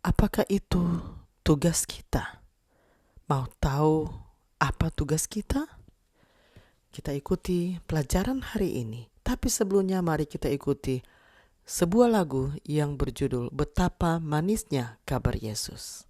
Apakah itu tugas kita? Mau tahu apa tugas kita? Kita ikuti pelajaran hari ini. Tapi sebelumnya mari kita ikuti sebuah lagu yang berjudul Betapa Manisnya Kabar Yesus.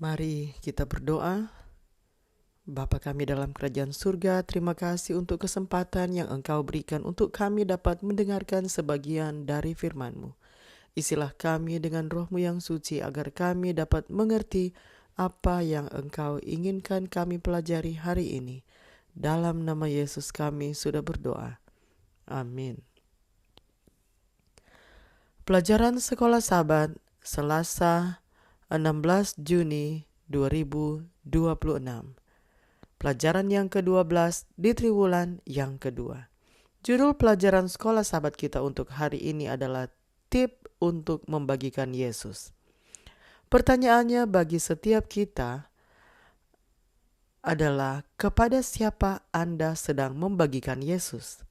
Mari kita berdoa. Bapa kami dalam kerajaan surga, terima kasih untuk kesempatan yang Engkau berikan untuk kami dapat mendengarkan sebagian dari firman-Mu. Isilah kami dengan Roh-Mu yang suci agar kami dapat mengerti apa yang Engkau inginkan kami pelajari hari ini. Dalam nama Yesus kami sudah berdoa. Amin. Pelajaran Sekolah Sabat, Selasa 16 Juni 2026. Pelajaran yang ke-12 di triwulan yang kedua. Judul pelajaran sekolah sahabat kita untuk hari ini adalah tip untuk membagikan Yesus. Pertanyaannya bagi setiap kita adalah kepada siapa Anda sedang membagikan Yesus?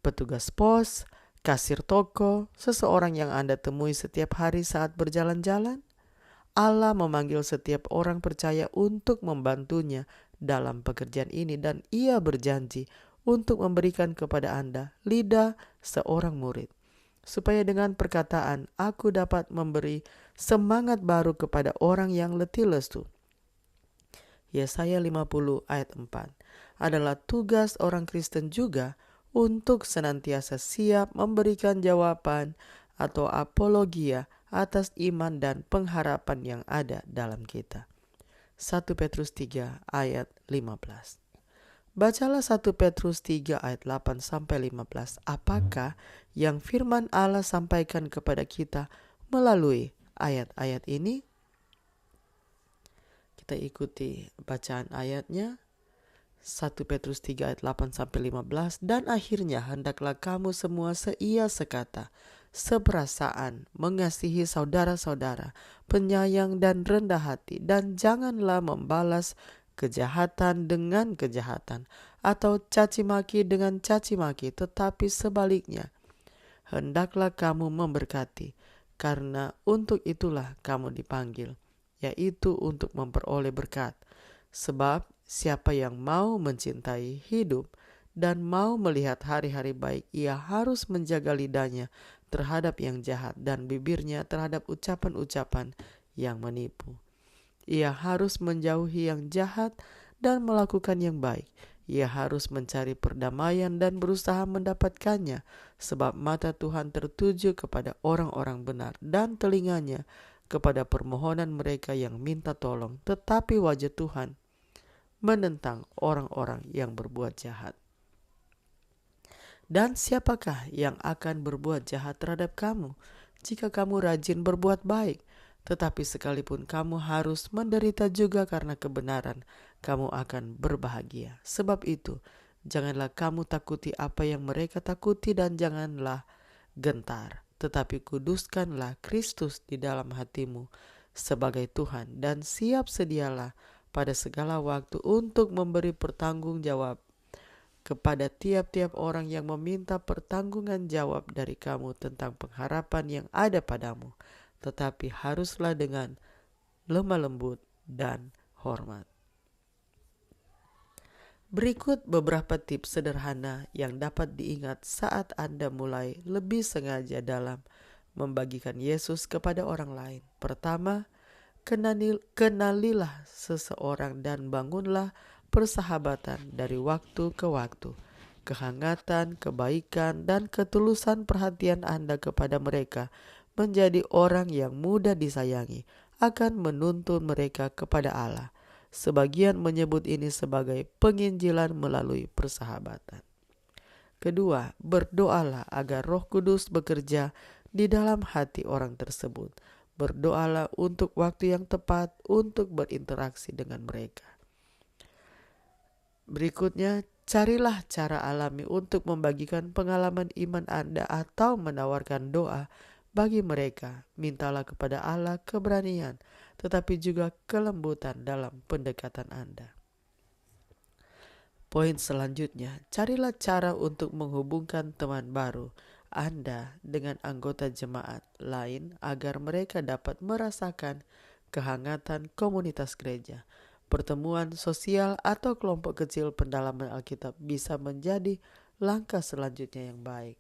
Petugas pos, kasir toko, seseorang yang Anda temui setiap hari saat berjalan-jalan? Allah memanggil setiap orang percaya untuk membantunya dalam pekerjaan ini dan Ia berjanji untuk memberikan kepada Anda lidah seorang murid, supaya dengan perkataan aku dapat memberi semangat baru kepada orang yang letih lesu. Yesaya 50 ayat 4 adalah tugas orang Kristen juga untuk senantiasa siap memberikan jawaban atau apologia atas iman dan pengharapan yang ada dalam kita. 1 Petrus 3 ayat 15. Bacalah 1 Petrus 3 ayat 8 sampai 15. Apakah yang firman Allah sampaikan kepada kita melalui ayat-ayat ini? Kita ikuti bacaan ayatnya. 1 Petrus 3 ayat 8 sampai 15. Dan akhirnya hendaklah kamu semua seia sekata, seperasaan, mengasihi saudara-saudara, penyayang dan rendah hati, dan janganlah membalas kejahatan dengan kejahatan atau caci maki dengan caci maki, tetapi sebaliknya hendaklah kamu memberkati, karena untuk itulah kamu dipanggil, yaitu untuk memperoleh berkat. Sebab siapa yang mau mencintai hidup dan mau melihat hari-hari baik, ia harus menjaga lidahnya terhadap yang jahat dan bibirnya terhadap ucapan-ucapan yang menipu. Ia harus menjauhi yang jahat dan melakukan yang baik. Ia harus mencari perdamaian dan berusaha mendapatkannya, sebab mata Tuhan tertuju kepada orang-orang benar dan telinganya kepada permohonan mereka yang minta tolong, tetapi wajah Tuhan menentang orang-orang yang berbuat jahat. Dan siapakah yang akan berbuat jahat terhadap kamu jika kamu rajin berbuat baik? Tetapi sekalipun kamu harus menderita juga karena kebenaran, kamu akan berbahagia. Sebab itu, janganlah kamu takuti apa yang mereka takuti dan janganlah gentar. Tetapi kuduskanlah Kristus di dalam hatimu sebagai Tuhan dan siap sedialah pada segala waktu untuk memberi pertanggungjawab kepada tiap-tiap orang yang meminta pertanggungan jawab dari kamu tentang pengharapan yang ada padamu, tetapi haruslah dengan lemah lembut dan hormat. Berikut beberapa tips sederhana yang dapat diingat saat Anda mulai lebih sengaja dalam membagikan Yesus kepada orang lain. Pertama, kenalilah seseorang dan bangunlah persahabatan dari waktu ke waktu. kehangatan, kebaikan, dan ketulusan perhatian Anda kepada mereka menjadi orang yang mudah disayangi akan menuntun mereka kepada Allah. Sebagian menyebut ini sebagai penginjilan melalui persahabatan. Kedua, berdoalah agar Roh Kudus bekerja di dalam hati orang tersebut. Berdoalah untuk waktu yang tepat untuk berinteraksi dengan mereka. Berikutnya, carilah cara alami untuk membagikan pengalaman iman Anda atau menawarkan doa bagi mereka. Mintalah kepada Allah keberanian, tetapi juga kelembutan dalam pendekatan Anda. Poin selanjutnya, carilah cara untuk menghubungkan teman baru Anda dengan anggota jemaat lain agar mereka dapat merasakan kehangatan komunitas gereja. Pertemuan sosial atau kelompok kecil pendalaman Alkitab bisa menjadi langkah selanjutnya yang baik.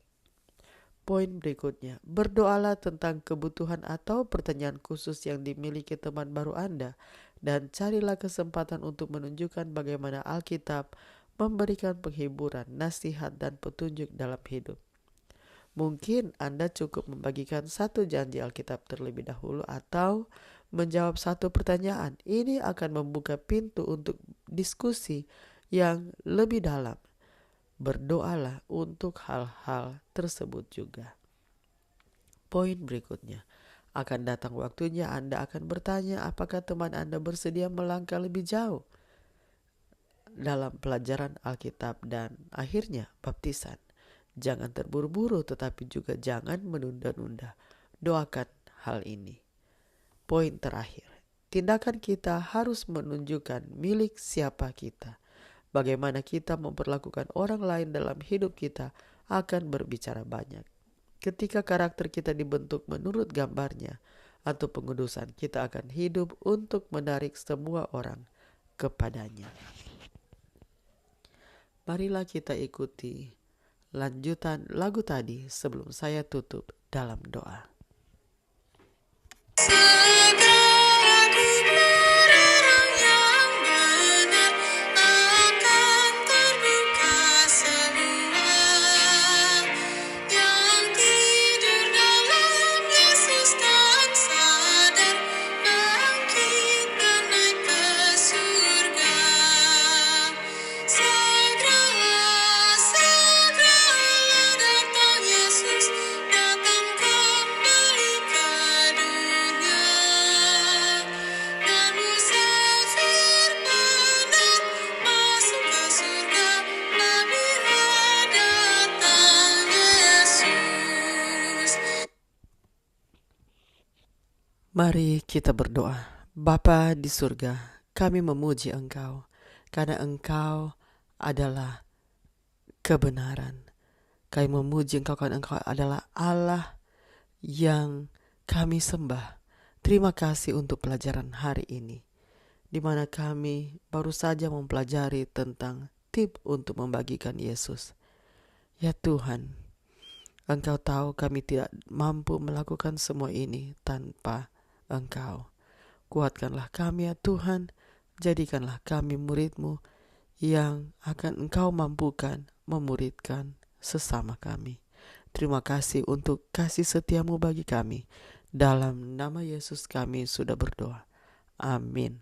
Poin berikutnya, berdoalah tentang kebutuhan atau pertanyaan khusus yang dimiliki teman baru Anda dan carilah kesempatan untuk menunjukkan bagaimana Alkitab memberikan penghiburan, nasihat, dan petunjuk dalam hidup. Mungkin Anda cukup membagikan satu janji Alkitab terlebih dahulu atau menjawab satu pertanyaan. Ini akan membuka pintu untuk diskusi yang lebih dalam. Berdoalah untuk hal-hal tersebut juga. Poin berikutnya, akan datang waktunya Anda akan bertanya apakah teman Anda bersedia melangkah lebih jauh dalam pelajaran Alkitab dan akhirnya baptisan. Jangan terburu-buru tetapi juga jangan menunda-nunda. Doakan hal ini. Poin terakhir, tindakan kita harus menunjukkan milik siapa kita. Bagaimana kita memperlakukan orang lain dalam hidup kita akan berbicara banyak. Ketika karakter kita dibentuk menurut gambarnya atau pengudusan, kita akan hidup untuk menarik semua orang kepadanya. Marilah kita ikuti lanjutan lagu tadi sebelum saya tutup dalam doa. Mari kita berdoa. Bapa di surga, kami memuji Engkau karena Engkau adalah kebenaran. Kami memuji Engkau karena Engkau adalah Allah yang kami sembah. Terima kasih untuk pelajaran hari ini, di mana kami baru saja mempelajari tentang tip untuk membagikan Yesus. Ya Tuhan, Engkau tahu kami tidak mampu melakukan semua ini tanpa Engkau. Kuatkanlah kami ya Tuhan, jadikanlah kami murid-Mu yang akan Engkau mampukan memuridkan sesama kami. Terima kasih untuk kasih setia-Mu bagi kami. Dalam nama Yesus kami sudah berdoa. Amin.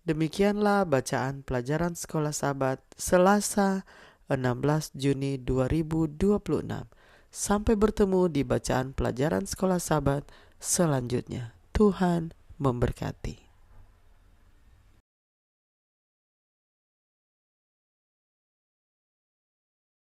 Demikianlah bacaan pelajaran Sekolah Sabat Selasa 16 Juni 2026. Sampai bertemu di bacaan pelajaran Sekolah Sabat selanjutnya. Tuhan memberkati.